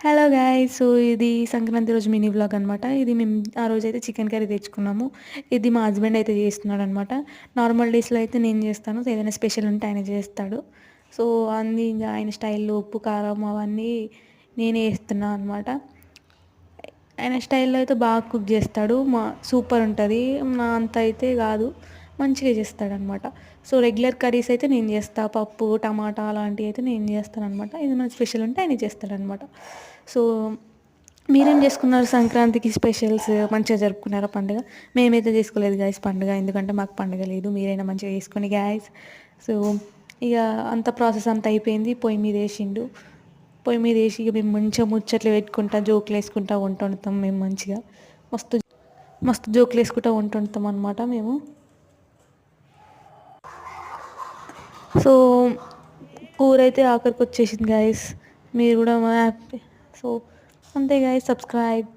Hello guys! So, ఇది సంక్రాంతి రోజు mini vlog అనమాట. ఇది మేము ఆ రోజైతే చికెన్ కర్రీ తెచ్చుకున్నాము. ఇది మా హస్బెండ్ అయితే చేస్తున్నాడనమాట. నార్మల్ డేస్‌లో అయితే నేను చేస్తాను. సో, ఏదైనా స్పెషల్ ఉంటే ఆయన చేస్తాడు. సో, అన్నీ ఇంగ ఆయన స్టైల్‌లో ఉప్పు, కారం అవన్నీ నేనే ఏస్తున్నా అనమాట. ఆయన స్టైల్‌లో అయితే బాగా కుక్ చేస్తాడు. సూపర్ ఉంటది. నా అంత అయితే కాదు. మంచిగా చేస్తాడనమాట. సో, రెగ్యులర్ కర్రీస్ అయితే నేను చేస్తా. పప్పు, టమాటా అలాంటివి అయితే నేను చేస్తాననమాట. ఏదైనా స్పెషల్ ఉంటే ఆయనే చేస్తాడనమాట. సో, మీరేం చేసుకున్నారు సంక్రాంతికి స్పెషల్స్? మంచిగా జరుపుకున్నారా పండుగ? మేమైతే చేసుకోలేదు గాయ్స్ పండుగ. ఎందుకంటే మాకు పండుగ లేదు. మీరైనా మంచిగా చేసుకోండి గాయ్స్. సో, ఇగ అంత ప్రాసెస్ అంతా అయిపోయింది. పొయ్యి మీదేసిండు. పొయ్యి మీదేసి ఇగ మేము మంచిగా ముచ్చట్లు పెట్టుకుంటా, జోకులేసుకుంటా వంట వండుతాం మేము మంచిగా. మస్తు మస్తు జోకులేసుకుంటా వంట వండుతాం అనమాట మేము. సో, కూరైతే ఆఖరికొచ్చేసింది గాయ్స్. మీరు గూడా మా హ్యాపీ సో, అంతే గాయ్స్. సబ్స్క్రైబ్.